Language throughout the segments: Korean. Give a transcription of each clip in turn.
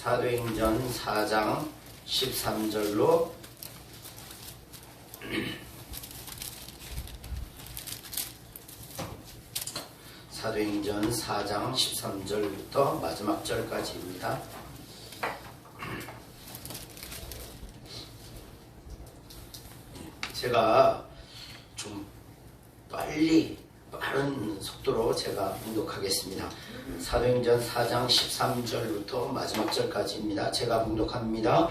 사도행전 4장 13절로 사도행전 4장 13절부터 마지막 절까지입니다. 제가 좀 빠른 속도로 제가 봉독하겠습니다. 사도행전 4장 13절부터 마지막 절까지입니다. 제가 봉독합니다.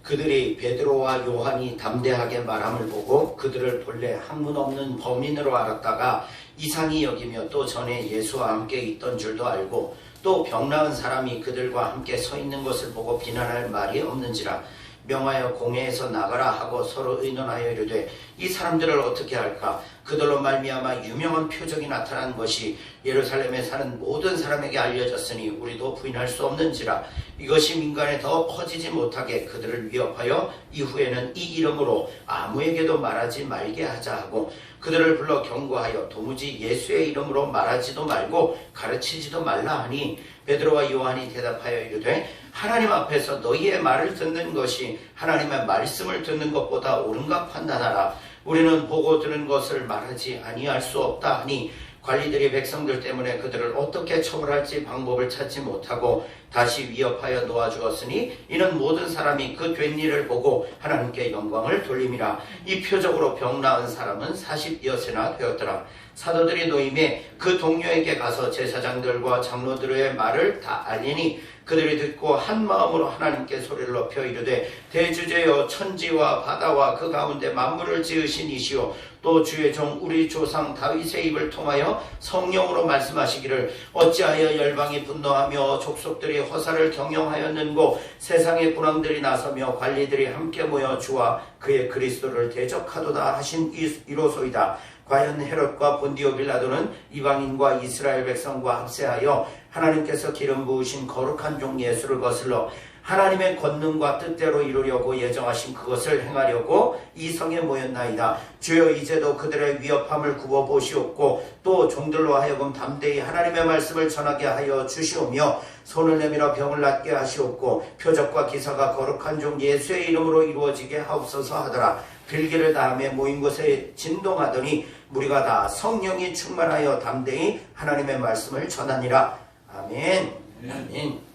그들이 베드로와 요한이 담대하게 말함을 보고 그들을 본래 학문 없는 범인으로 알았다가 이상히 여기며 또 전에 예수와 함께 있던 줄도 알고 또 병나은 사람이 그들과 함께 서 있는 것을 보고 비난할 말이 없는지라 명하여 공회에서 나가라 하고 서로 의논하여 이르되 이 사람들을 어떻게 할까? 그들로 말미암아 유명한 표적이 나타난 것이 예루살렘에 사는 모든 사람에게 알려졌으니 우리도 부인할 수 없는지라. 이것이 민간에 더 퍼지지 못하게 그들을 위협하여 이후에는 이 이름으로 아무에게도 말하지 말게 하자 하고 그들을 불러 경고하여 도무지 예수의 이름으로 말하지도 말고 가르치지도 말라 하니 베드로와 요한이 대답하여 이르되 하나님 앞에서 너희의 말을 듣는 것이 하나님의 말씀을 듣는 것보다 옳은가 판단하라. 우리는 보고 들은 것을 말하지 아니할 수 없다 하니 관리들이 백성들 때문에 그들을 어떻게 처벌할지 방법을 찾지 못하고 다시 위협하여 놓아주었으니 이는 모든 사람이 그 된 일을 보고 하나님께 영광을 돌림이라. 이 표적으로 병 나은 사람은 40여세나 되었더라. 사도들이 노임에 그 동료에게 가서 제사장들과 장로들의 말을 다 알리니 그들이 듣고 한 마음으로 하나님께 소리를 높여 이르되 대주제여 천지와 바다와 그 가운데 만물을 지으신 이시오 또 주의 종 우리 조상 다윗의 입을 통하여 성령으로 말씀하시기를 어찌하여 열방이 분노하며 족속들이 허사를 경영하였는고 세상의 군왕들이 나서며 관리들이 함께 모여 주와 그의 그리스도를 대적하도다 하신 이로소이다. 과연 헤롯과 본디오 빌라도는 이방인과 이스라엘 백성과 합세하여 하나님께서 기름 부으신 거룩한 종 예수를 거슬러 하나님의 권능과 뜻대로 이루려고 예정하신 그것을 행하려고 이 성에 모였나이다. 주여 이제도 그들의 위협함을 굽어보시옵고 또 종들로 하여금 담대히 하나님의 말씀을 전하게 하여 주시오며 손을 내밀어 병을 낫게 하시옵고 표적과 기사가 거룩한 종 예수의 이름으로 이루어지게 하옵소서 하더라. 빌기를 다음에 모인 곳에 진동하더니 무리가 다 성령이 충만하여 담대히 하나님의 말씀을 전하니라. 아멘. 아멘.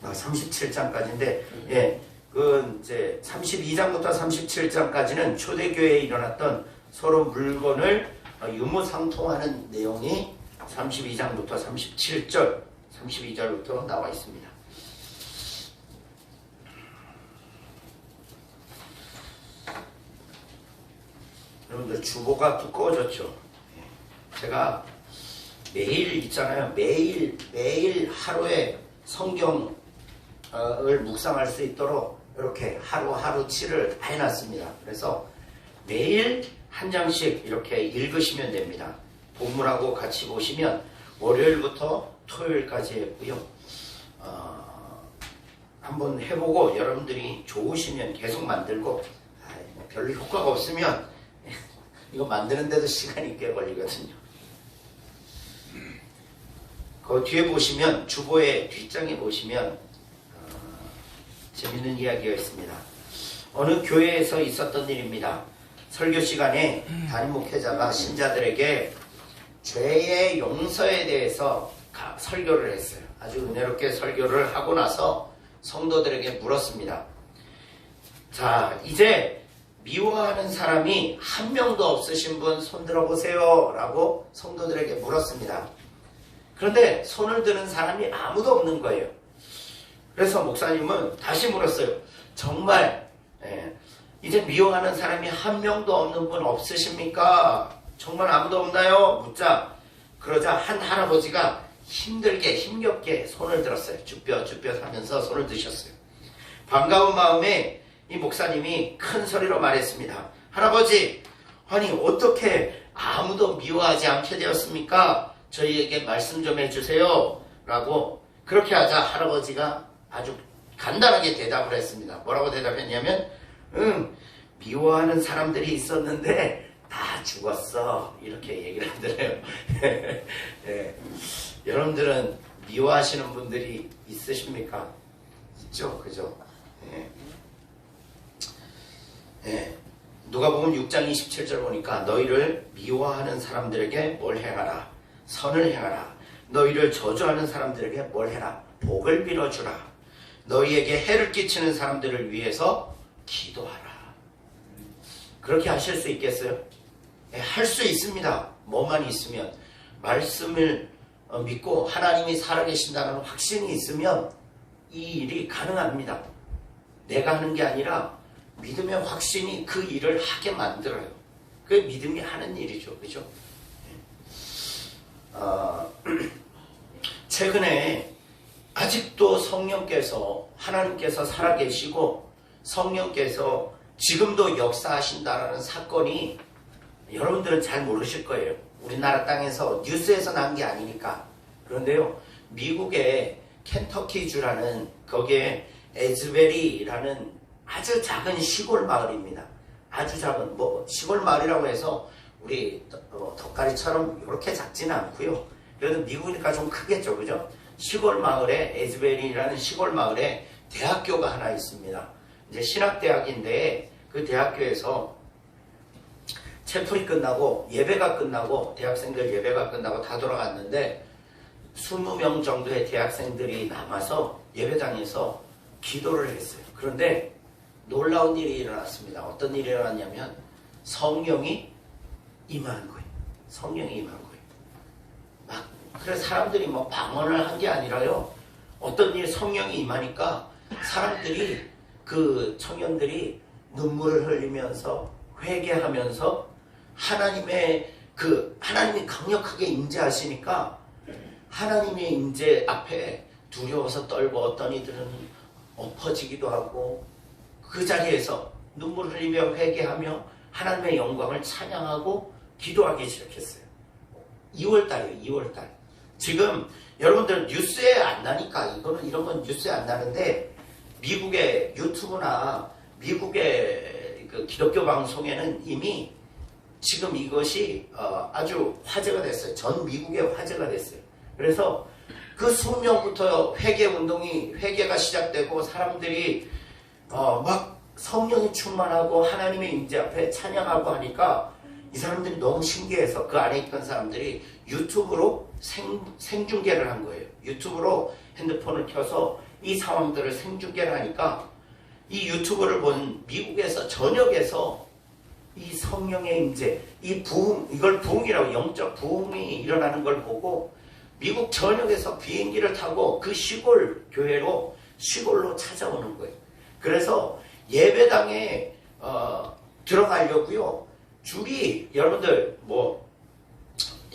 37장까지인데, 이제 32장부터 37장까지는 초대교회에 일어났던 서로 물건을 유무상통하는 내용이 32장부터 32절부터 나와 있습니다. 여러분들 주보가 두꺼워졌죠? 제가 매일 있잖아요. 매일 하루에 성경을 묵상할 수 있도록 이렇게 하루하루 칠을 해놨습니다. 그래서 매일 한 장씩 이렇게 읽으시면 됩니다. 본문하고 같이 보시면 월요일부터 토요일까지 했고요. 한번 해보고 여러분들이 좋으시면 계속 만들고 별로 효과가 없으면 이거 만드는데도 시간이 꽤 걸리거든요. 그 뒤에 보시면 주보의 뒷장에 보시면 재밌는 이야기가 있습니다. 어느 교회에서 있었던 일입니다. 설교 시간에 담임 목회자가 신자들에게 죄의 용서에 대해서 설교를 했어요. 아주 은혜롭게 설교를 하고 나서 성도들에게 물었습니다. 자, 이제 미워하는 사람이 한 명도 없으신 분 손 들어보세요 라고 성도들에게 물었습니다. 그런데 손을 드는 사람이 아무도 없는 거예요. 그래서 목사님은 다시 물었어요. 정말 이제 미워하는 사람이 한 명도 없는 분 없으십니까? 정말 아무도 없나요? 묻자. 그러자 한 할아버지가 힘겹게 손을 들었어요. 쭈뼛쭈뼛 하면서 손을 드셨어요. 반가운 마음에 이 목사님이 큰 소리로 말했습니다. 할아버지, 아니 어떻게 아무도 미워하지 않게 되었습니까? 저희에게 말씀 좀 해주세요 라고 그렇게 하자 할아버지가 아주 간단하게 대답을 했습니다. 뭐라고 대답했냐면 미워하는 사람들이 있었는데 다 죽었어 이렇게 얘기를 하더래요. 여러분들은 미워하시는 분들이 있으십니까? 있죠, 그죠? 예. 예. 누가복음 6장 27절 보니까 너희를 미워하는 사람들에게 뭘 행하라? 선을 행하라. 너희를 저주하는 사람들에게 뭘 해라? 복을 빌어주라. 너희에게 해를 끼치는 사람들을 위해서 기도하라. 그렇게 하실 수 있겠어요? 예, 할 수 있습니다. 뭐만 있으면. 말씀을 믿고 하나님이 살아계신다는 확신이 있으면 이 일이 가능합니다. 내가 하는 게 아니라 믿음의 확신이 그 일을 하게 만들어요. 그게 믿음이 하는 일이죠. 그죠? 최근에 아직도 성령께서, 하나님께서 살아계시고 성령께서 지금도 역사하신다라는 사건이 여러분들은 잘 모르실 거예요. 우리나라 땅에서 뉴스에서 난 게 아니니까. 그런데요, 미국의 켄터키주라는 거기에 에즈베리라는 아주 작은 시골 마을입니다. 아주 작은 시골 마을이라고 해서 우리 덕가리처럼 이렇게 작지는 않고요. 그래도 미국이니까 좀 크겠죠, 그죠? 시골 마을에 에즈베리라는 시골 마을에 대학교가 하나 있습니다. 이제 신학대학인데 그 대학교에서 채플이 끝나고 예배가 끝나고 대학생들 예배가 끝나고 다 돌아갔는데 20명 정도의 대학생들이 남아서 예배당에서 기도를 했어요. 그런데 놀라운 일이 일어났습니다. 어떤 일이 일어났냐면 성령이 임한 거예요. 성령이 임한 거예요. 그래서 사람들이 방언을 한 게 아니라요. 어떤 일 성령이 임하니까 사람들이 그 청년들이 눈물을 흘리면서 회개하면서 하나님이 강력하게 임재하시니까 하나님의 임재 앞에 두려워서 떨고 어떤 이들은 엎어지기도 하고 그 자리에서 눈물 흘리며 회개하며 하나님의 영광을 찬양하고 기도하기 시작했어요. 2월달이에요. 2월달. 지금 여러분들 뉴스에 안 나니까 이런 건 뉴스에 안 나는데 미국의 유튜브나 미국의 그 기독교 방송에는 이미 지금 이것이 아주 화제가 됐어요. 전 미국에 화제가 됐어요. 그래서 그 수명부터 회개가 시작되고 사람들이 막 성령이 충만하고 하나님의 임재 앞에 찬양하고 하니까 이 사람들이 너무 신기해서 그 안에 있던 사람들이 유튜브로 생중계를 한 거예요. 유튜브로 핸드폰을 켜서 이 상황들을 생중계를 하니까 이 유튜브를 본 미국에서 전역에서 이 성령의 임재, 이 부흥, 이걸 부흥이라고 영적 부흥이 일어나는 걸 보고 미국 전역에서 비행기를 타고 그 시골로 찾아오는 거예요. 그래서 예배당에 들어가려고요. 줄이 여러분들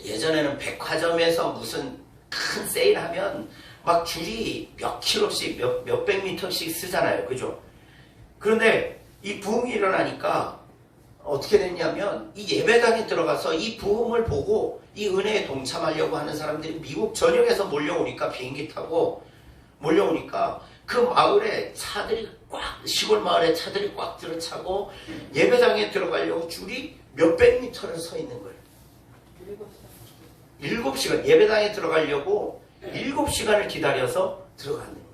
예전에는 백화점에서 무슨 큰 세일하면 막 줄이 몇 킬로씩 몇백 미터씩 쓰잖아요. 그죠? 그런데 이 부흥이 일어나니까 어떻게 됐냐면 이 예배당에 들어가서 이 부흥을 보고 이 은혜에 동참하려고 하는 사람들이 미국 전역에서 몰려오니까 비행기 타고 몰려오니까 그 마을에 시골 마을에 차들이 꽉 들어차고 예배당에 들어가려고 줄이 몇백 미터를 서 있는 거예요. 7시간 예배당에 들어가려고 7시간을 기다려서 들어가는 거예요.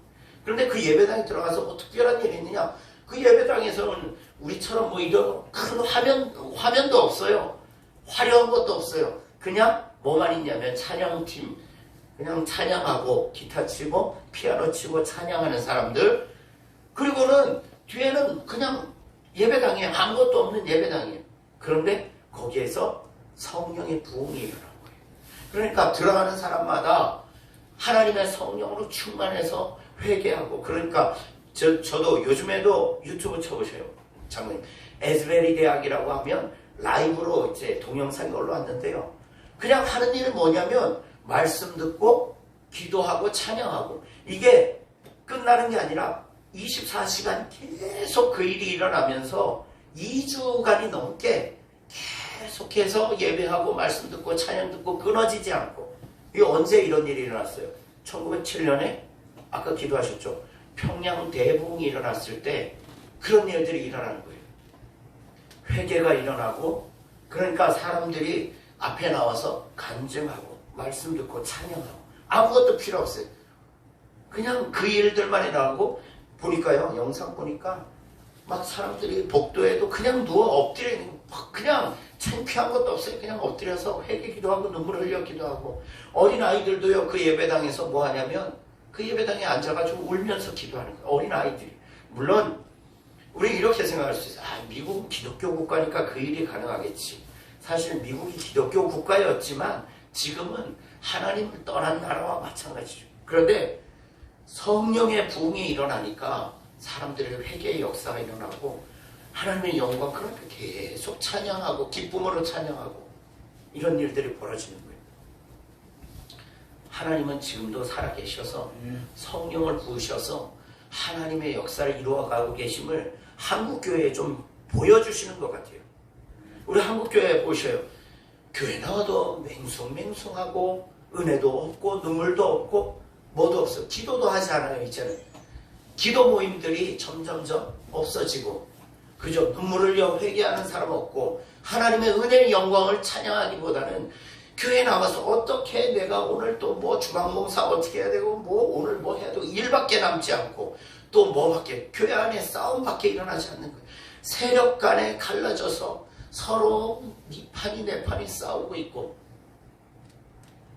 그런데 그 예배당에 들어가서 특별한 일이 있느냐? 그 예배당에서는 우리처럼 이런 큰 화면도 없어요. 화려한 것도 없어요. 그냥 뭐만 있냐면 찬양팀, 그냥 찬양하고 기타 치고 피아노 치고 찬양하는 사람들, 그리고는 뒤에는 그냥 예배당이에요. 아무것도 없는 예배당이에요. 그런데 거기에서 성령의 부흥이 일어난 거예요. 그러니까 들어가는 사람마다 하나님의 성령으로 충만해서 회개하고, 그러니까 저도 요즘에도 유튜브 쳐보세요. 장모님, 에즈베리 대학이라고 하면 라이브로 이제 동영상이 올라왔는데요. 그냥 하는 일은 뭐냐면 말씀 듣고 기도하고 찬양하고, 이게 끝나는 게 아니라 24시간 계속 그 일이 일어나면서 2주간이 넘게 계속해서 예배하고 말씀 듣고 찬양 듣고 끊어지지 않고. 이게 언제 이런 일이 일어났어요? 1907년에 아까 기도하셨죠? 평양 대붕이 일어났을 때 그런 일들이 일어나는 거예요. 회개가 일어나고, 그러니까 사람들이 앞에 나와서 간증하고 말씀 듣고 찬양하고 아무것도 필요 없어요. 그냥 그 일들만 일어나고 보니까요, 영상 보니까 막 사람들이 복도에도 그냥 누워 엎드려 있는 거, 그냥 창피한 것도 없어요. 그냥 엎드려서 회개기도 하고 눈물 흘렸기도 하고, 어린 아이들도요, 그 예배당에서 뭐 하냐면 그 예배당에 앉아가지고 울면서 기도하는 거예요. 어린 아이들이. 물론 우리 이렇게 생각할 수 있어요. 미국은 기독교 국가니까 그 일이 가능하겠지. 사실 미국이 기독교 국가였지만 지금은 하나님을 떠난 나라와 마찬가지죠. 그런데 성령의 부흥이 일어나니까 사람들의 회개의 역사가 일어나고 하나님의 영광, 그러니까 계속 찬양하고 기쁨으로 찬양하고 이런 일들이 벌어지는 거예요. 하나님은 지금도 살아계셔서 성령을 부으셔서 하나님의 역사를 이루어가고 계심을 한국교회에 좀 보여주시는 것 같아요. 우리 한국교회 보셔요. 교회 나와도 맹숭맹숭하고 은혜도 없고 눈물도 없고 뭐도 없어. 기도도 하지 않아요. 이제는 기도 모임들이 점점점 없어지고, 그죠? 눈물 흘려 회개하는 사람 없고, 하나님의 은혜의 영광을 찬양하기보다는 교회 나와서 어떻게 내가 오늘 또 뭐 주방봉사 어떻게 해야 되고 뭐 오늘 뭐 해야 되고 일밖에 남지 않고, 또 뭐밖에, 교회 안에 싸움밖에 일어나지 않는 거예요. 세력 간에 갈라져서 서로 네 판이 내 판이 싸우고 있고,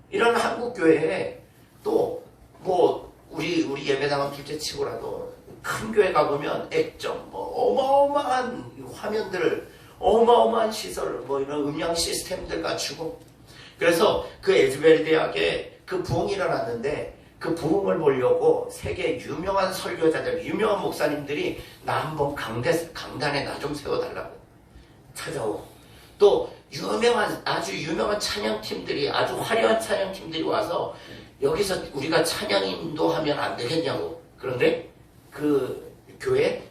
이런 한국교회에 또 뭐 우리 예배당은 둘째치고라도 큰 교회 가보면 액정, 뭐 어마어마한 화면들, 어마어마한 시설, 뭐 이런 음향 시스템들 갖추고, 그래서 그 에즈베리 대학에 그 부흥이 일어났는데 그 부흥을 보려고 세계 유명한 설교자들, 유명한 목사님들이 나 한번 강단에 나 좀 세워달라고 찾아오고, 또 아주 유명한 찬양팀들이, 아주 화려한 찬양팀들이 와서 여기서 우리가 찬양 인도하면 안 되겠냐고. 그런데 그 교회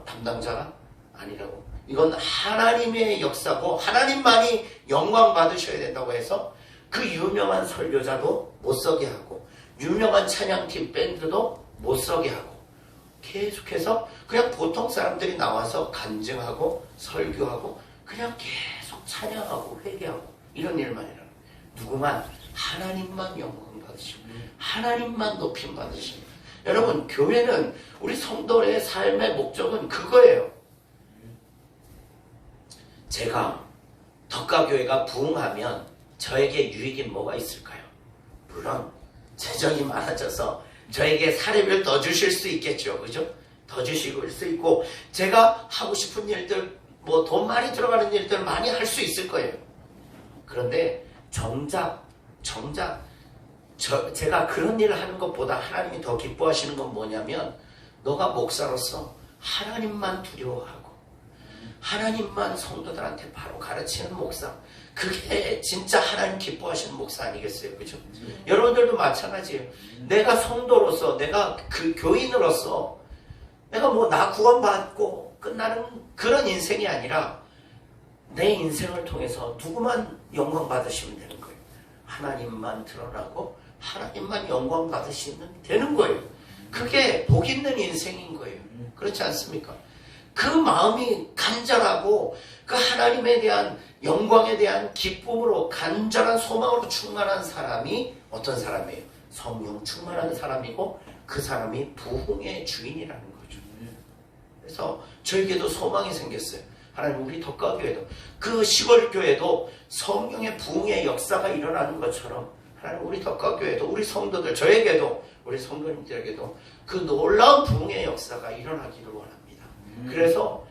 담당자가 아니라고. 이건 하나님의 역사고 하나님만이 영광 받으셔야 된다고 해서 그 유명한 설교자도 못 서게 하고, 유명한 찬양팀 밴드도 못 서게 하고, 계속해서 그냥 보통 사람들이 나와서 간증하고 설교하고 그냥 계속 찬양하고 회개하고 이런 일만 일어나요. 누구만? 하나님만 영광 받으시고 하나님만 높임 받으시고. 여러분, 교회는, 우리 성도의 삶의 목적은 그거예요. 제가 덕가교회가 부흥하면 저에게 유익이 뭐가 있을까요? 물론 재정이 많아져서 저에게 사례비를 더 주실 수 있겠죠. 그죠? 더 주실 수 있고, 제가 하고 싶은 일들, 뭐 돈 많이 들어가는 일들 많이 할 수 있을 거예요. 그런데 정작 제가 그런 일을 하는 것보다 하나님이 더 기뻐하시는 건 뭐냐면, 너가 목사로서 하나님만 두려워하고 하나님만 성도들한테 바로 가르치는 목사, 그게 진짜 하나님 기뻐하시는 목사 아니겠어요? 그죠? 여러분들도 마찬가지예요. 내가 성도로서, 내가 그 교인으로서 내가 뭐 나 구원받고 끝나는 그런 인생이 아니라 내 인생을 통해서 누구만 영광 받으시면 되는 거예요. 하나님만 드러나고 하나님만 영광 받으시면 되는 거예요. 그게 복 있는 인생인 거예요. 그렇지 않습니까? 그 마음이 간절하고 그 하나님에 대한 영광에 대한 기쁨으로, 간절한 소망으로 충만한 사람이 어떤 사람이에요? 성령 충만한 사람이고, 그 사람이 부흥의 주인이라는 거죠. 그래서 저에게도 소망이 생겼어요. 하나님, 우리 덕가교회도, 그 시골교회도 성령의 부흥의 역사가 일어나는 것처럼, 하나님, 우리 덕가교회도, 우리 성도들, 저에게도, 우리 성도님들에게도 그 놀라운 부흥의 역사가 일어나기를 원합니다. 그래서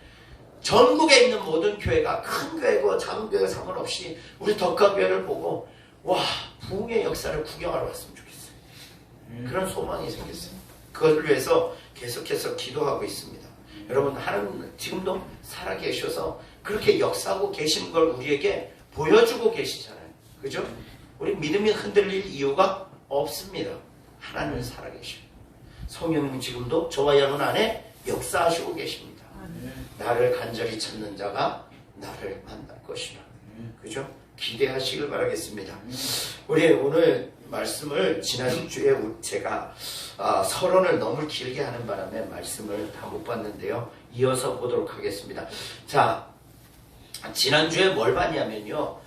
전국에 있는 모든 교회가, 큰 교회고 작은 교회가 상관없이 우리 덕가교회를 보고 와, 부흥의 역사를 구경하러 왔으면 좋겠어요. 그런 소망이 생겼어요. 그것을 위해서 계속해서 기도하고 있습니다. 여러분, 하나님 지금도 살아계셔서 그렇게 역사하고 계신 걸 우리에게 보여주고 계시잖아요. 그죠? 우리 믿음이 흔들릴 이유가 없습니다. 하나님은 살아계시고 성령님은 지금도 저와 여러분 안에 역사하시고 계십니다. 나를 간절히 찾는 자가 나를 만날 것이라. 그죠? 기대하시길 바라겠습니다. 우리 오늘 말씀을 지난주에 제가 서론을 너무 길게 하는 바람에 말씀을 다 못 봤는데요. 이어서 보도록 하겠습니다. 자, 지난주에 뭘 봤냐면요.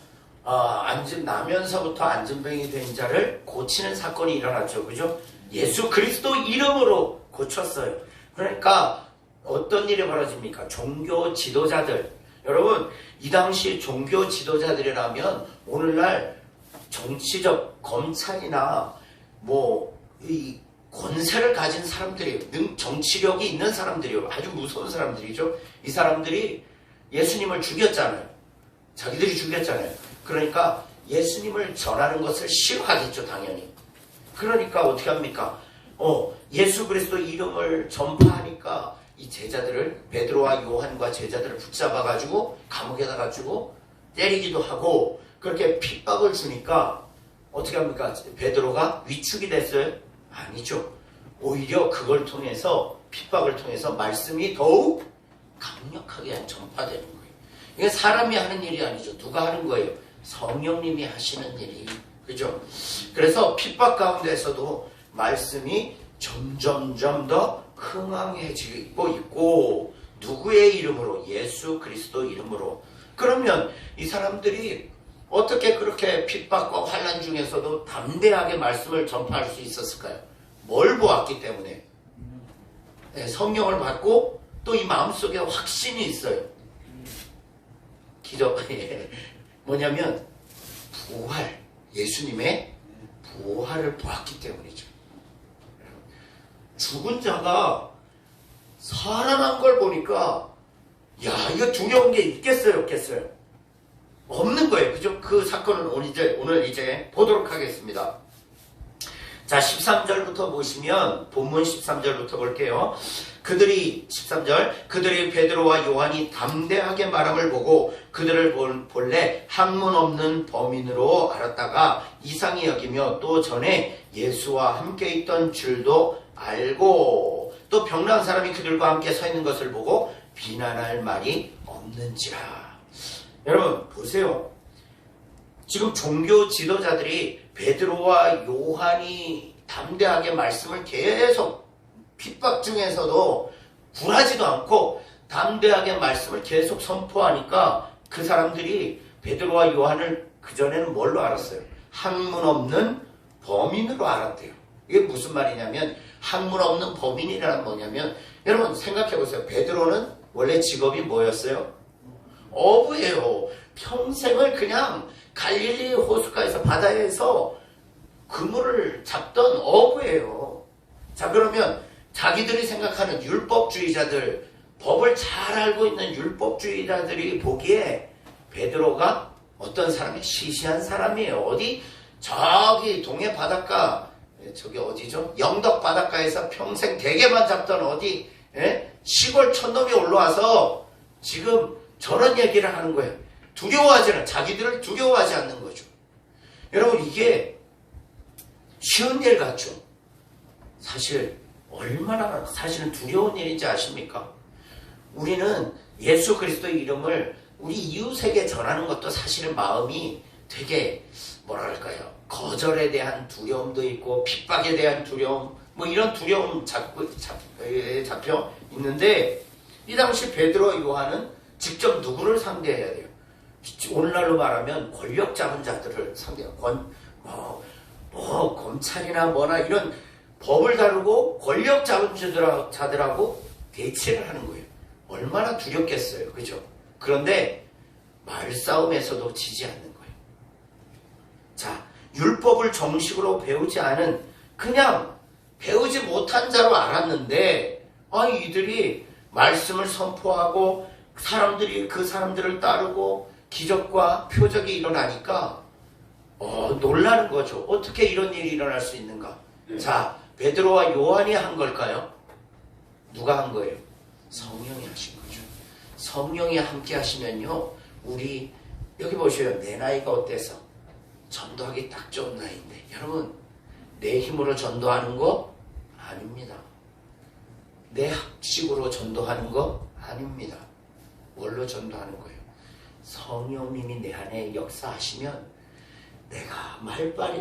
나면서부터 안전병이 된 자를 고치는 사건이 일어났죠. 그죠? 예수 그리스도 이름으로 고쳤어요. 그러니까 어떤 일이 벌어집니까? 종교 지도자들. 여러분, 이 당시 종교 지도자들이라면 오늘날 정치적 검찰이나 이 권세를 가진 사람들이, 정치력이 있는 사람들이요. 아주 무서운 사람들이죠. 이 사람들이 예수님을 죽였잖아요. 자기들이 죽였잖아요. 그러니까 예수님을 전하는 것을 싫어하겠죠, 당연히. 그러니까 어떻게 합니까? 예수 그리스도 이름을 전파하니까 이 제자들을, 베드로와 요한과 제자들을 붙잡아가지고 감옥에다 가지고 때리기도 하고 그렇게 핍박을 주니까 어떻게 합니까? 베드로가 위축이 됐어요? 아니죠. 오히려 그걸 통해서, 핍박을 통해서 말씀이 더욱 강력하게 전파되는 거예요. 이게 사람이 하는 일이 아니죠. 누가 하는 거예요? 성령님이 하시는 일이. 그죠? 그래서 핍박 가운데서도 말씀이 점점점 더 흥황해지고 있고, 누구의 이름으로? 예수 그리스도 이름으로. 그러면 이 사람들이 어떻게 그렇게 핍박과 환난 중에서도 담대하게 말씀을 전파할 수 있었을까요? 뭘 보았기 때문에? 네, 성령을 받고 또 이 마음속에 확신이 있어요. 기적. 뭐냐면 부활, 예수님의 부활을 보았기 때문이죠. 죽은 자가 살아난 걸 보니까 이거 두려운 게 있겠어요, 없겠어요? 없는 거예요. 그죠? 그 사건을 오늘 이제 보도록 하겠습니다. 자, 13절부터 보시면, 본문 13절부터 볼게요. 13절, 그들이 베드로와 요한이 담대하게 말함을 보고 그들을 본래 학문 없는 범인으로 알았다가 이상히 여기며 또 전에 예수와 함께 있던 줄도 알고 또 병나은 사람이 그들과 함께 서 있는 것을 보고 비난할 말이 없는지라. 여러분 보세요. 지금 종교 지도자들이 베드로와 요한이 담대하게 말씀을 계속 핍박 중에서도 굴하지도 않고 담대하게 말씀을 계속 선포하니까 그 사람들이 베드로와 요한을 그전에는 뭘로 알았어요? 학문 없는 범인으로 알았대요. 이게 무슨 말이냐면, 학문 없는 범인이라는 뭐냐면, 여러분 생각해보세요. 베드로는 원래 직업이 뭐였어요? 어부예요. 평생을 그냥 갈릴리 호숫가에서, 바다에서 그물을 잡던 어부예요. 자, 그러면 자기들이 생각하는 율법주의자들, 법을 잘 알고 있는 율법주의자들이 보기에 베드로가 어떤 사람이 시시한 사람이에요. 어디? 저기 동해 바닷가, 저기 어디죠? 영덕 바닷가에서 평생 대게만 잡던 어디 시골 촌놈이 올라와서 지금 저런 얘기를 하는 거예요. 자기들을 두려워하지 않는 거죠. 여러분, 이게 쉬운 일 같죠? 사실은 두려운 일인지 아십니까? 우리는 예수 그리스도의 이름을 우리 이웃에게 전하는 것도 사실은 마음이 되게 뭐랄까요? 거절에 대한 두려움도 있고 핍박에 대한 두려움, 이런 두려움 잡혀 있는데, 이 당시 베드로 요한은 직접 누구를 상대해야 돼요? 오늘날로 말하면 권력 잡은 자들을 상대해요. 검찰이나 뭐나 이런 법을 다루고 권력 잡은 자들하고 대치를 하는 거예요. 얼마나 두렵겠어요. 그죠? 그런데 말싸움에서도 지지 않는 거예요. 자, 율법을 정식으로 배우지 않은, 그냥 배우지 못한 자로 알았는데, 이들이 말씀을 선포하고 사람들이 그 사람들을 따르고 기적과 표적이 일어나니까 놀라는 거죠. 어떻게 이런 일이 일어날 수 있는가? 자, 베드로와 요한이 한 걸까요? 누가 한 거예요? 성령이 하신 거죠. 성령이 함께 하시면요, 우리 여기 보셔요. 내 나이가 어때서 전도하기 딱 좋은 나이인데, 여러분, 내 힘으로 전도하는 거 아닙니다. 내 학식으로 전도하는 거 아닙니다. 뭘로 전도하는 거예요? 성령님이 내 안에 역사하시면, 내가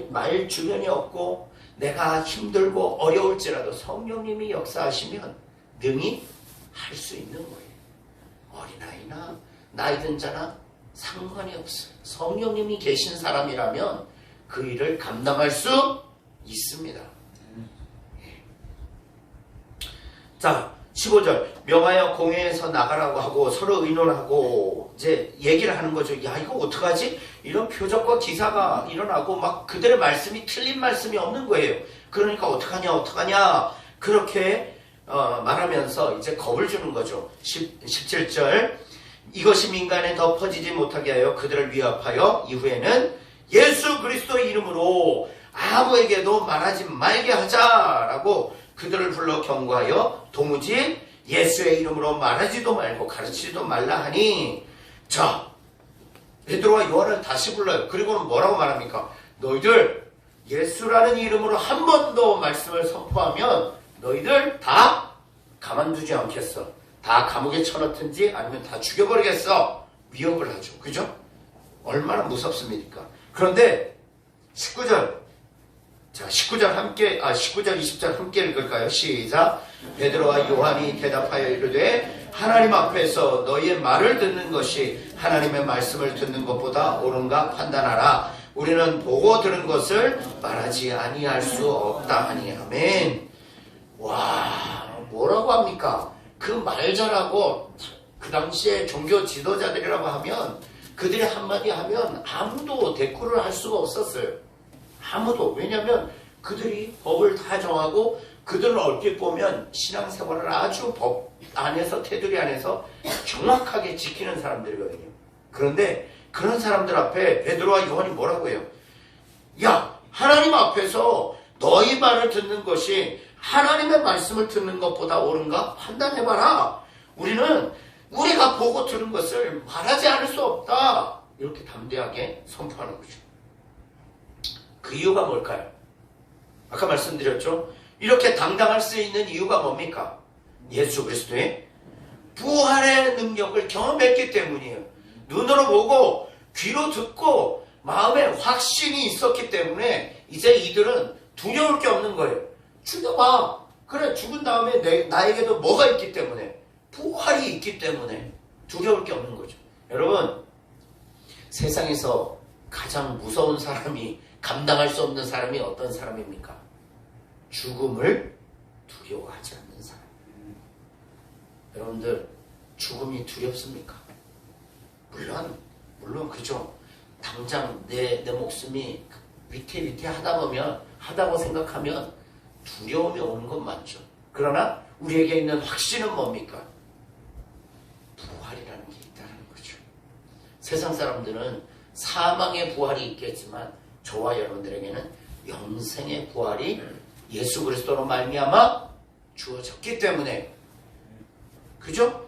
말 주변이 없고 내가 힘들고 어려울지라도 성령님이 역사하시면 능히 할 수 있는 거예요. 어린아이나 나이 든 자나 상관이 없어요. 성령님이 계신 사람이라면 그 일을 감당할 수 있습니다. 자, 15절 명하여 공회에서 나가라고 하고 서로 의논하고 이제 얘기를 하는 거죠. 야, 이거 어떡하지? 이런 표적과 기사가 일어나고 막 그들의 말씀이 틀린 말씀이 없는 거예요. 그러니까 어떡하냐 그렇게 말하면서 이제 겁을 주는 거죠. 17절 이것이 민간에 더 퍼지지 못하게 하여 그들을 위협하여 이후에는 예수 그리스도의 이름으로 아무에게도 말하지 말게 하자라고 그들을 불러 경고하여 도무지 예수의 이름으로 말하지도 말고 가르치지도 말라 하니, 자, 베드로와 요한을 다시 불러요. 그리고는 뭐라고 말합니까? 너희들 예수라는 이름으로 한 번 더 말씀을 선포하면 너희들 다 가만두지 않겠어. 다 감옥에 쳐넣든지 아니면 다 죽여버리겠어. 위협을 하죠. 그죠? 얼마나 무섭습니까? 그런데 19절, 자, 19절 20절 함께 읽을까요? 시작. 베드로와 요한이 대답하여 이르되 하나님 앞에서 너희의 말을 듣는 것이 하나님의 말씀을 듣는 것보다 옳은가 판단하라. 우리는 보고 들은 것을 말하지 아니할 수 없다 하니. 아멘. 와, 뭐라고 합니까? 그 말 잘하고 그 당시에 종교 지도자들이라고 하면 그들이 한마디 하면 아무도 대꾸를 할 수가 없었어요. 아무도. 왜냐하면 그들이 법을 다 정하고 그들은 얼핏 보면 신앙생활을 아주 법 안에서 테두리 안에서 정확하게 지키는 사람들이거든요. 그런데 그런 사람들 앞에 베드로와 요한이 뭐라고 해요? 야, 하나님 앞에서 너희 말을 듣는 것이 하나님의 말씀을 듣는 것보다 옳은가 판단해봐라. 우리는 우리가 보고 들은 것을 말하지 않을 수 없다. 이렇게 담대하게 선포하는 거죠. 그 이유가 뭘까요? 아까 말씀드렸죠? 이렇게 당당할 수 있는 이유가 뭡니까? 예수 그리스도의 부활의 능력을 경험했기 때문이에요. 눈으로 보고 귀로 듣고 마음에 확신이 있었기 때문에 이제 이들은 두려울 게 없는 거예요. 죽여봐. 그래, 죽은 다음에 나에게도 뭐가 있기 때문에, 부활이 있기 때문에 두려울 게 없는 거죠. 여러분, 세상에서 가장 무서운 사람이, 감당할 수 없는 사람이 어떤 사람입니까? 죽음을 두려워하지 않는 사람. 여러분들, 죽음이 두렵습니까? 물론 그죠. 당장 내 목숨이 하다고 생각하면 두려움이 오는 건 맞죠. 그러나 우리에게 있는 확신은 뭡니까? 부활이라는 게 있다는 거죠. 세상 사람들은 사망의 부활이 있겠지만 저와 여러분들에게는 영생의 부활이 예수 그리스도로 말미암아 주어졌기 때문에, 그죠?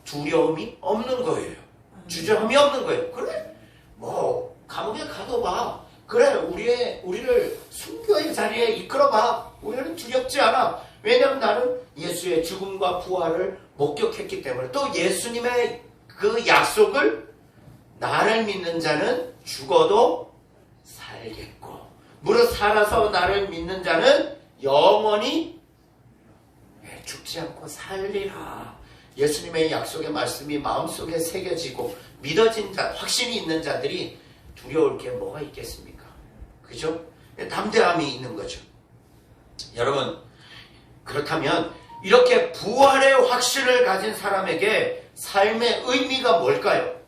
두려움이 없는 거예요. 주저함이 없는 거예요. 그래, 뭐 감옥에 가둬봐. 그래, 우리를 순교의 자리에 이끌어봐. 우리는 두렵지 않아. 왜냐하면 나는 예수의 죽음과 부활을 목격했기 때문에, 또 예수님의 그 약속을, 나를 믿는 자는 죽어도 살겠고 무릇 살아서 나를 믿는 자는 영원히 죽지 않고 살리라. 예수님의 약속의 말씀이 마음속에 새겨지고 믿어진 자, 확신이 있는 자들이 두려울 게 뭐가 있겠습니까? 그죠? 담대함이 있는 거죠. 여러분, 그렇다면 이렇게 부활의 확신을 가진 사람에게 삶의 의미가 뭘까요?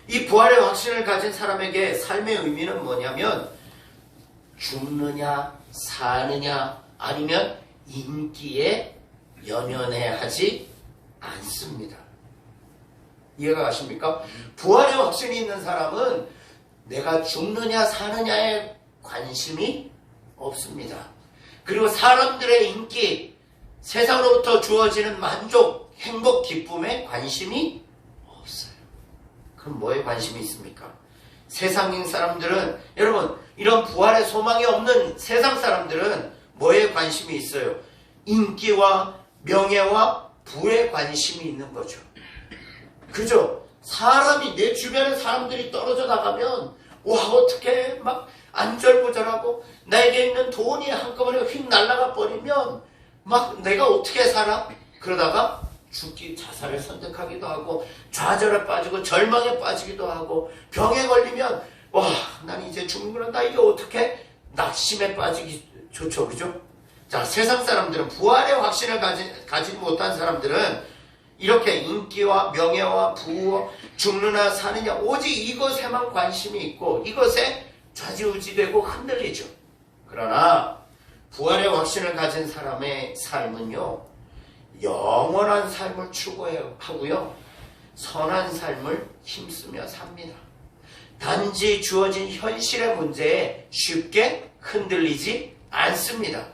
이 부활의 확신을 가진 사람에게 삶의 의미는 뭐냐면, 죽느냐 사느냐 아니면 인기에 연연해 하지 않습니다. 이해가 가십니까? 부활의 확신이 있는 사람은 내가 죽느냐 사느냐에 관심이 없습니다. 그리고 사람들의 인기, 세상으로부터 주어지는 만족, 행복, 기쁨에 관심이 없어요. 그럼 뭐에 관심이 있습니까? 세상인 사람들은, 여러분, 이런 부활의 소망이 없는 세상 사람들은 뭐에 관심이 있어요? 인기와 명예와 부에 관심이 있는 거죠. 그죠? 사람이, 내 주변에 사람들이 떨어져 나가면 와, 어떻게 막 안절부절하고 나에게 있는 돈이 한꺼번에 휙 날아가 버리면 막 내가 어떻게 살아? 그러다가 죽기, 자살을 선택하기도 하고 좌절에 빠지고 절망에 빠지기도 하고 병에 걸리면 와, 난 이제 죽는구나, 나 이게 어떻게, 낙심에 빠지기 좋죠. 그죠? 자, 세상 사람들은 부활의 확신을 가지 못한 사람들은 이렇게 인기와 명예와 부와 죽느냐 사느냐 오직 이것에만 관심이 있고 이것에 좌지우지되고 흔들리죠. 그러나 부활의 확신을 가진 사람의 삶은요, 영원한 삶을 추구하고요, 선한 삶을 힘쓰며 삽니다. 단지 주어진 현실의 문제에 쉽게 흔들리지 않습니다.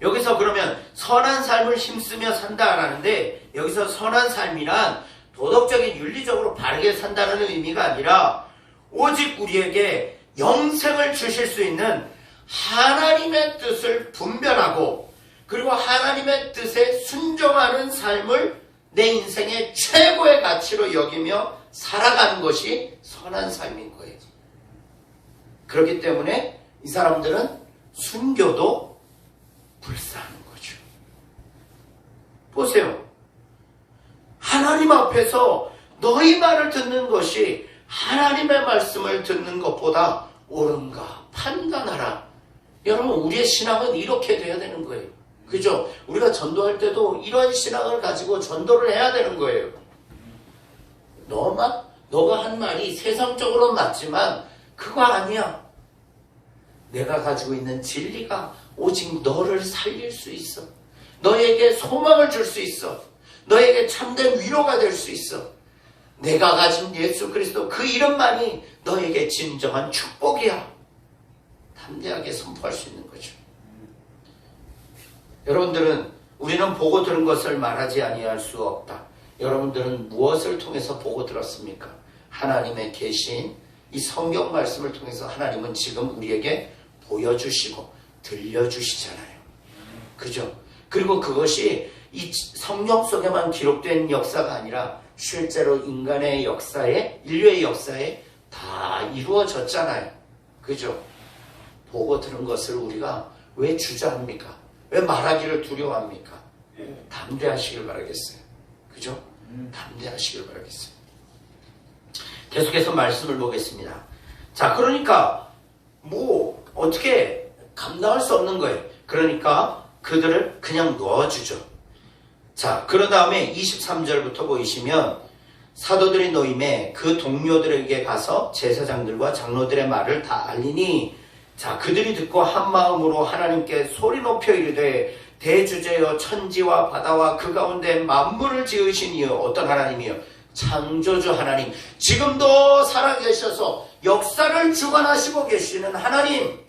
여기서 그러면 선한 삶을 힘쓰며 산다라는데, 여기서 선한 삶이란 도덕적인 윤리적으로 바르게 산다는 의미가 아니라 오직 우리에게 영생을 주실 수 있는 하나님의 뜻을 분별하고 그리고 하나님의 뜻에 순종하는 삶을 내 인생의 최고의 가치로 여기며 살아가는 것이 선한 삶인 거예요. 그렇기 때문에 이 사람들은 순교도 불사하는 거죠. 보세요. 하나님 앞에서 너희 말을 듣는 것이 하나님의 말씀을 듣는 것보다 옳은가 판단하라. 여러분, 우리의 신앙은 이렇게 돼야 되는 거예요. 그죠? 우리가 전도할 때도 이런 신앙을 가지고 전도를 해야 되는 거예요. 너가 한 말이 세상적으로는 맞지만 그거 아니야. 내가 가지고 있는 진리가 오직 너를 살릴 수 있어. 너에게 소망을 줄 수 있어. 너에게 참된 위로가 될 수 있어. 내가 가진 예수 그리스도 그 이름만이 너에게 진정한 축복이야. 담대하게 선포할 수 있는 거죠. 여러분들은 우리는 보고 들은 것을 말하지 아니할 수 없다. 여러분들은 무엇을 통해서 보고 들었습니까? 하나님의 계신 이 성경 말씀을 통해서 하나님은 지금 우리에게 보여주시고 들려주시잖아요. 그죠? 그리고 그것이 이 성경 속에만 기록된 역사가 아니라 실제로 인간의 역사에, 인류의 역사에 다 이루어졌잖아요. 그죠? 보고 들은 것을 우리가 왜 주저합니까? 왜 말하기를 두려워합니까? 담대하시길 바라겠어요. 그죠? 담대하시길 바라겠어요. 계속해서 말씀을 보겠습니다. 자, 그러니까 어떻게 감당할 수 없는 거예요. 그러니까 그들을 그냥 놓아주죠. 자, 그런 다음에 23절부터 보이시면 사도들이 노임에 그 동료들에게 가서 제사장들과 장로들의 말을 다 알리니, 자, 그들이 듣고 한 마음으로 하나님께 소리 높여 이르되 대주제여 천지와 바다와 그 가운데 만물을 지으신 이여. 어떤 하나님이요? 창조주 하나님. 지금도 살아계셔서 역사를 주관하시고 계시는 하나님,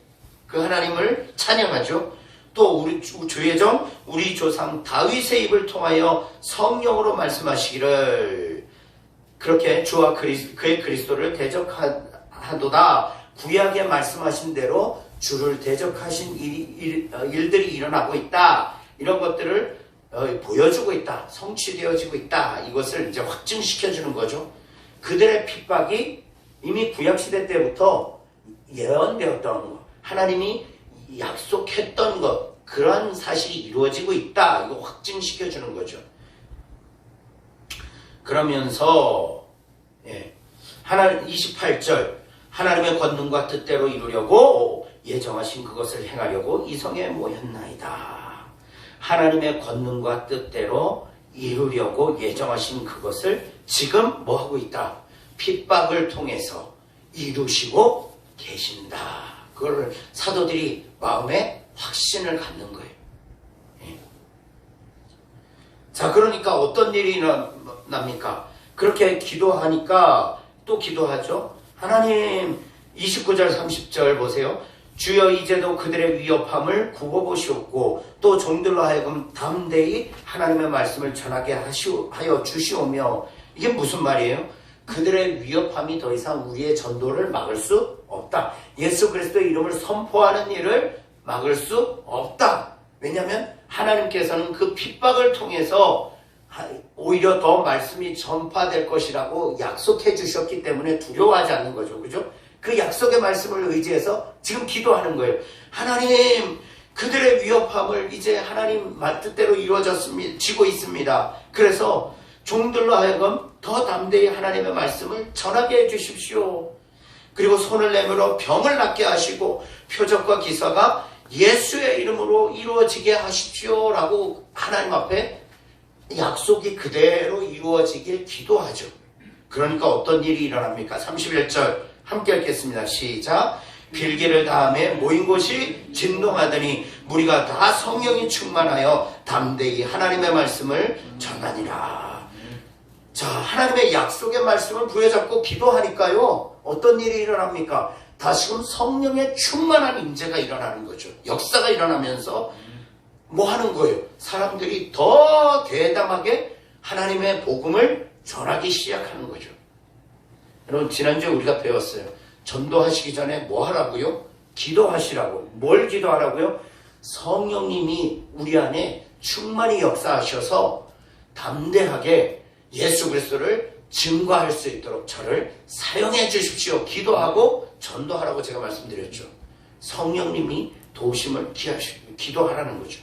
그 하나님을 찬양하죠. 또 우리 주예정 우리 조상 다윗의 입을 통하여 성령으로 말씀하시기를 그렇게 주와 그의 그리스도를 대적하도다. 구약에 말씀하신 대로 주를 대적하신 일들이 일어나고 있다. 이런 것들을 보여주고 있다. 성취되어지고 있다. 이것을 이제 확증시켜주는 거죠. 그들의 핍박이 이미 구약시대 때부터 예언되었던 것, 하나님이 약속했던 것, 그런 사실이 이루어지고 있다. 이거 확증시켜주는 거죠. 그러면서 28절 하나님의 권능과 뜻대로 이루려고 예정하신 그것을 행하려고 이 성에 모였나이다. 하나님의 권능과 뜻대로 이루려고 예정하신 그것을 지금 뭐하고 있다? 핍박을 통해서 이루시고 계신다. 그걸 사도들이 마음에 확신을 갖는 거예요. 자, 그러니까 어떤 일이 일어납니까? 그렇게 기도하니까 또 기도하죠. 하나님, 29절 30절 보세요. 주여 이제도 그들의 위협함을 굽어보시옵고 또 종들로 하여금 담대히 하나님의 말씀을 전하게 하여 주시오며. 이게 무슨 말이에요? 그들의 위협함이 더 이상 우리의 전도를 막을 수 없다. 예수 그리스도의 이름을 선포하는 일을 막을 수 없다. 왜냐하면 하나님께서는 그 핍박을 통해서 오히려 더 말씀이 전파될 것이라고 약속해 주셨기 때문에 두려워하지 않는 거죠. 그죠? 그 약속의 말씀을 의지해서 지금 기도하는 거예요. 하나님, 그들의 위협함을 이제 하나님 뜻대로 이루어지고 있습니다. 그래서 종들로 하여금 더 담대히 하나님의 말씀을 전하게 해 주십시오. 그리고 손을 내밀어 병을 낫게 하시고 표적과 기사가 예수의 이름으로 이루어지게 하십시오 라고 하나님 앞에 약속이 그대로 이루어지길 기도하죠. 그러니까 어떤 일이 일어납니까? 31절 함께 읽겠습니다. 시작. 빌기를 다음에 모인 곳이 진동하더니 무리가 다 성령이 충만하여 담대히 하나님의 말씀을 전하니라. 자, 하나님의 약속의 말씀을 부여잡고 기도하니까요, 어떤 일이 일어납니까? 다시금 성령의 충만한 임재가 일어나는 거죠. 역사가 일어나면서 뭐 하는 거예요? 사람들이 더 대담하게 하나님의 복음을 전하기 시작하는 거죠. 여러분, 지난주에 우리가 배웠어요. 전도하시기 전에 뭐 하라고요? 기도하시라고. 뭘 기도하라고요? 성령님이 우리 안에 충만히 역사하셔서 담대하게 예수 그리스도를 증거할 수 있도록 저를 사용해 주십시오. 기도하고 전도하라고 제가 말씀드렸죠. 성령님이 도우심을 기도하라는 거죠.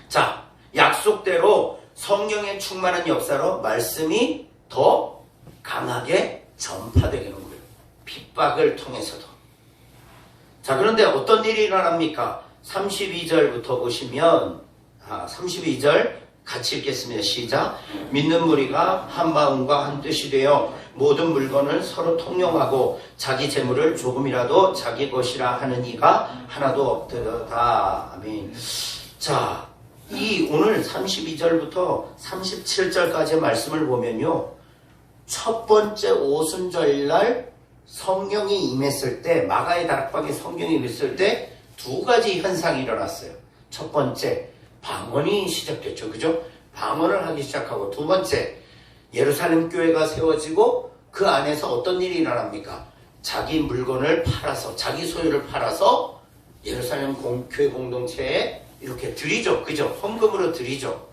자, 약속대로 성령의 충만한 역사로 말씀이 더 강하게 전파되는 거예요. 핍박을 통해서도. 자, 그런데 어떤 일이 일어납니까? 32절부터 보시면 32절 같이 읽겠습니다. 시작. 믿는 무리가 한 마음과 한 뜻이 되어 모든 물건을 서로 통용하고 자기 재물을 조금이라도 자기 것이라 하는 이가 하나도 없더라. 아멘. 자, 이 오늘 32절부터 37절까지의 말씀을 보면요, 첫 번째 오순절날 성령이 임했을 때, 마가의 다락방에 성령이 임했을 때 두 가지 현상이 일어났어요. 첫 번째, 방언이 시작됐죠. 그죠? 방언을 하기 시작하고, 두 번째, 예루살렘 교회가 세워지고 그 안에서 어떤 일이 일어납니까? 자기 물건을 팔아서, 자기 소유를 팔아서 예루살렘 교회 공동체에 이렇게 드리죠. 그죠? 헌금으로 드리죠.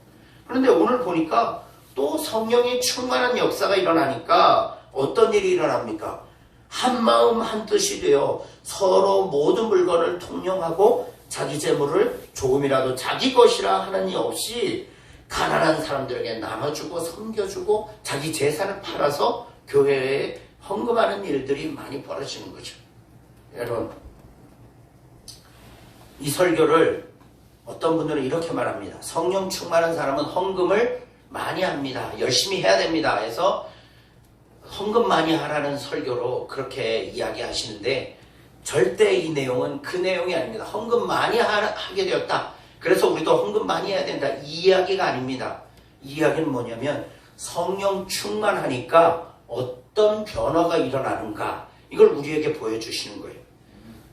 그런데 오늘 보니까 또 성령이 충만한 역사가 일어나니까 어떤 일이 일어납니까? 한 마음 한 뜻이 되어 서로 모든 물건을 통용하고 자기 재물을 조금이라도 자기 것이라 하는 이 없이 가난한 사람들에게 나눠주고 섬겨주고 자기 재산을 팔아서 교회에 헌금하는 일들이 많이 벌어지는 거죠. 여러분, 이 설교를 어떤 분들은 이렇게 말합니다. 성령 충만한 사람은 헌금을 많이 합니다. 열심히 해야 됩니다. 해서 헌금 많이 하라는 설교로 그렇게 이야기하시는데, 절대 이 내용은 그 내용이 아닙니다. 헌금 많이 하게 되었다, 그래서 우리도 헌금 많이 해야 된다, 이 이야기가 아닙니다. 이 이야기는 뭐냐면 성령 충만하니까 어떤 변화가 일어나는가, 이걸 우리에게 보여주시는 거예요.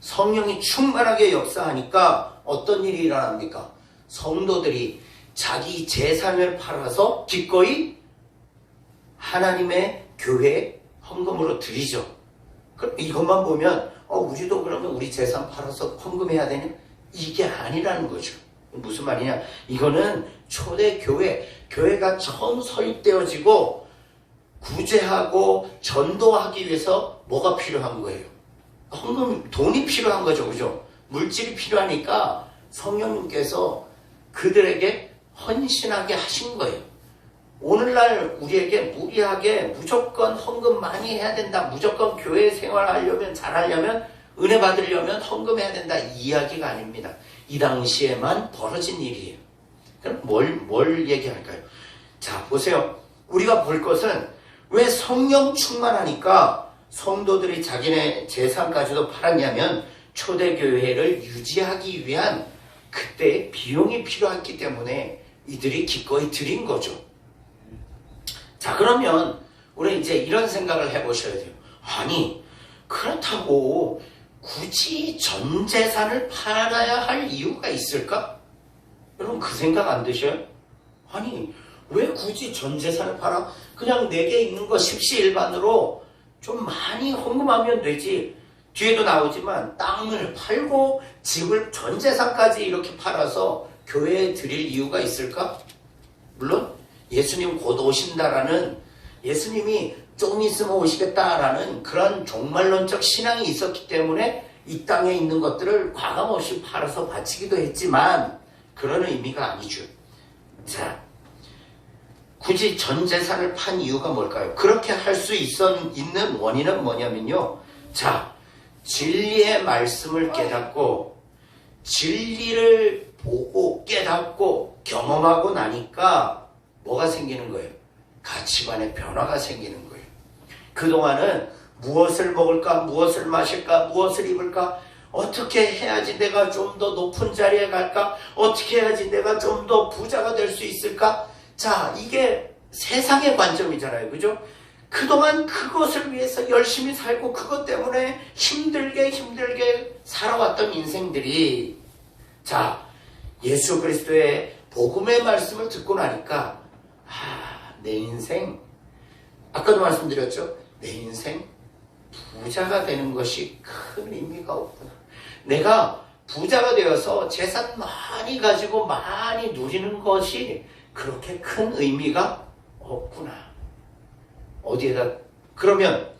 성령이 충만하게 역사하니까 어떤 일이 일어납니까? 성도들이 자기 재산을 팔아서 기꺼이 하나님의 교회에 헌금으로 드리죠. 그럼 이것만 보면 우리도 그러면 우리 재산 팔아서 헌금해야 되냐? 이게 아니라는 거죠. 무슨 말이냐? 이거는 초대 교회가 처음 설립되어지고 구제하고 전도하기 위해서 뭐가 필요한 거예요? 헌금, 돈이 필요한 거죠. 그죠? 물질이 필요하니까 성령님께서 그들에게 헌신하게 하신 거예요. 오늘날 우리에게 무리하게 무조건 헌금 많이 해야 된다, 무조건 교회 생활하려면, 잘하려면, 은혜 받으려면 헌금해야 된다, 이 이야기가 아닙니다. 이 당시에만 벌어진 일이에요. 그럼 뭘 얘기할까요? 자, 보세요. 우리가 볼 것은 왜 성령 충만하니까 성도들이 자기네 재산까지도 팔았냐면 초대교회를 유지하기 위한 그때의 비용이 필요했기 때문에 이들이 기꺼이 드린 거죠. 자, 그러면 우리 이제 이런 생각을 해보셔야 돼요. 아니, 그렇다고 굳이 전 재산을 팔아야 할 이유가 있을까? 여러분, 그 생각 안 드셔요? 아니, 왜 굳이 전 재산을 팔아? 그냥 내게 있는 거 십시일반으로 좀 많이 헌금하면 되지. 뒤에도 나오지만 땅을 팔고 집을, 전 재산까지 이렇게 팔아서 교회에 드릴 이유가 있을까? 물론 예수님 곧 오신다라는, 예수님이 좀 있으면 오시겠다라는 그런 종말론적 신앙이 있었기 때문에 이 땅에 있는 것들을 과감없이 팔아서 바치기도 했지만 그런 의미가 아니죠. 자, 굳이 전 재산을 판 이유가 뭘까요? 그렇게 할 수 있는 원인은 뭐냐면요, 자, 진리의 말씀을 깨닫고 진리를 보고 깨닫고 경험하고 나니까 뭐가 생기는 거예요? 가치관의 변화가 생기는 거예요. 그동안은 무엇을 먹을까, 무엇을 마실까, 무엇을 입을까, 어떻게 해야지 내가 좀 더 높은 자리에 갈까, 어떻게 해야지 내가 좀 더 부자가 될 수 있을까. 자, 이게 세상의 관점이잖아요. 그죠? 그동안 그것을 위해서 열심히 살고 그것 때문에 힘들게 살아왔던 인생들이, 자, 예수 그리스도의 복음의 말씀을 듣고 나니까 내 인생, 아까도 말씀드렸죠? 내 인생 부자가 되는 것이 큰 의미가 없구나. 내가 부자가 되어서 재산 많이 가지고 많이 누리는 것이 그렇게 큰 의미가 없구나. 어디에다, 그러면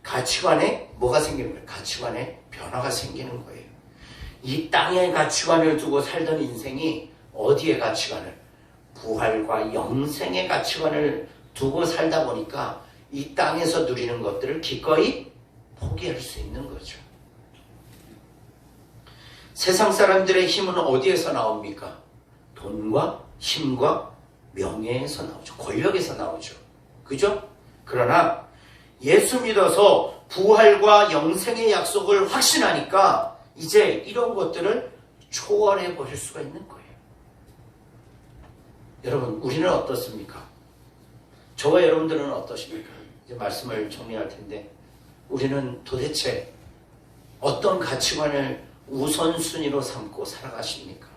가치관에 뭐가 생기는 거예요? 가치관에 변화가 생기는 거예요. 이 땅의 가치관을 두고 살던 인생이 어디에 가치관을? 부활과 영생의 가치관을 두고 살다 보니까 이 땅에서 누리는 것들을 기꺼이 포기할 수 있는 거죠. 세상 사람들의 힘은 어디에서 나옵니까? 돈과 힘과 명예에서 나오죠. 권력에서 나오죠. 그죠? 그러나 예수 믿어서 부활과 영생의 약속을 확신하니까 이제 이런 것들을 초월해 버릴 수가 있는 거예요. 여러분, 우리는 어떻습니까? 저와 여러분들은 어떠십니까? 이제 말씀을 정리할 텐데, 우리는 도대체 어떤 가치관을 우선순위로 삼고 살아가십니까?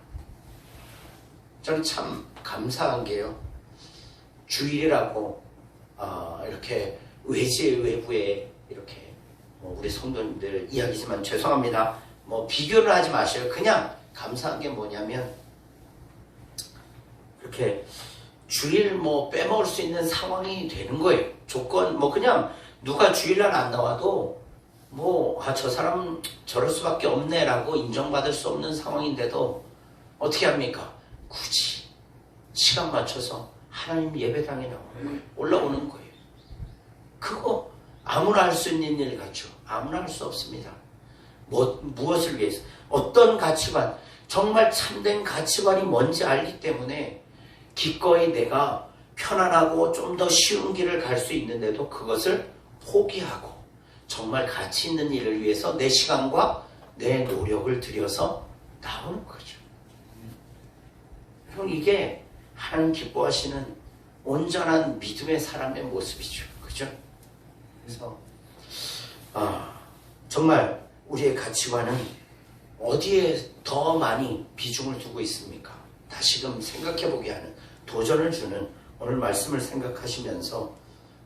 저는 참 감사한 게요, 주일이라고 이렇게 외부에 이렇게 우리 성도님들 이야기지만 죄송합니다. 비교를 하지 마셔요. 그냥 감사한 게 뭐냐면, 이렇게 주일 빼먹을 수 있는 상황이 되는 거예요. 조건 그냥 누가 주일날 안 나와도 저 사람 저럴 수밖에 없네 라고 인정받을 수 없는 상황인데도 어떻게 합니까? 굳이 시간 맞춰서 하나님 예배당에 나오는 거예요. 올라오는 거예요. 그거 아무나 할 수 있는 일 같죠? 아무나 할 수 없습니다. 무엇을 위해서? 어떤 가치관, 정말 참된 가치관이 뭔지 알기 때문에 기꺼이 내가 편안하고 좀 더 쉬운 길을 갈 수 있는데도 그것을 포기하고 정말 가치 있는 일을 위해서 내 시간과 내 노력을 들여서 나오는 거죠. 여러분, 이게 하나님 기뻐하시는 온전한 믿음의 사람의 모습이죠. 그죠? 그래서 정말 우리의 가치관은 어디에 더 많이 비중을 두고 있습니까? 다시금 생각해보게 하는, 도전을 주는 오늘 말씀을 생각하시면서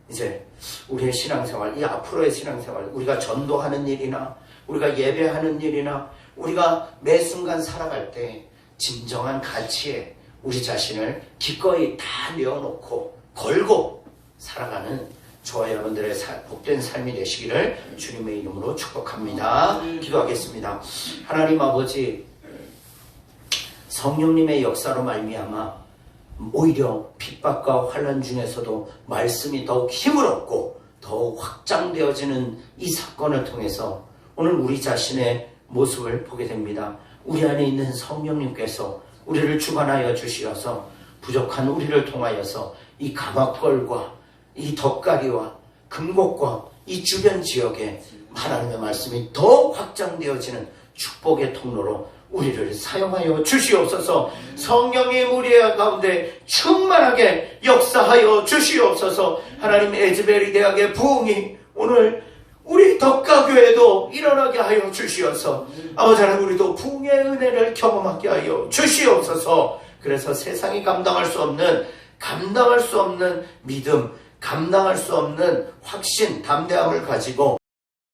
이제 우리의 신앙생활, 이 앞으로의 신앙생활, 우리가 전도하는 일이나 우리가 예배하는 일이나 우리가 매 순간 살아갈 때 진정한 가치에 우리 자신을 기꺼이 다 내어놓고 걸고 살아가는 저와 여러분들의 복된 삶이 되시기를 주님의 이름으로 축복합니다. 기도하겠습니다. 하나님 아버지, 성령님의 역사로 말미암아 오히려 핍박과 환난 중에서도 말씀이 더욱 힘을 얻고 더욱 확장되어지는 이 사건을 통해서 오늘 우리 자신의 모습을 보게 됩니다. 우리 안에 있는 성령님께서 우리를 주관하여 주시어서 부족한 우리를 통하여서 이 가마벌과 이 덕가리와 금곡과 이 주변 지역에 하나님의 말씀이 더 확장되어지는 축복의 통로로 우리를 사용하여 주시옵소서. 성령의 우리 가운데 충만하게 역사하여 주시옵소서. 하나님, 에즈베리 대학의 부흥이 오늘 우리 덕가교회도 일어나게 하여 주시어서 아버지 하나님, 우리도 부흥의 은혜를 경험하게 하여 주시옵소서. 그래서 세상이 감당할 수 없는 믿음, 감당할 수 없는 확신, 담대함을 가지고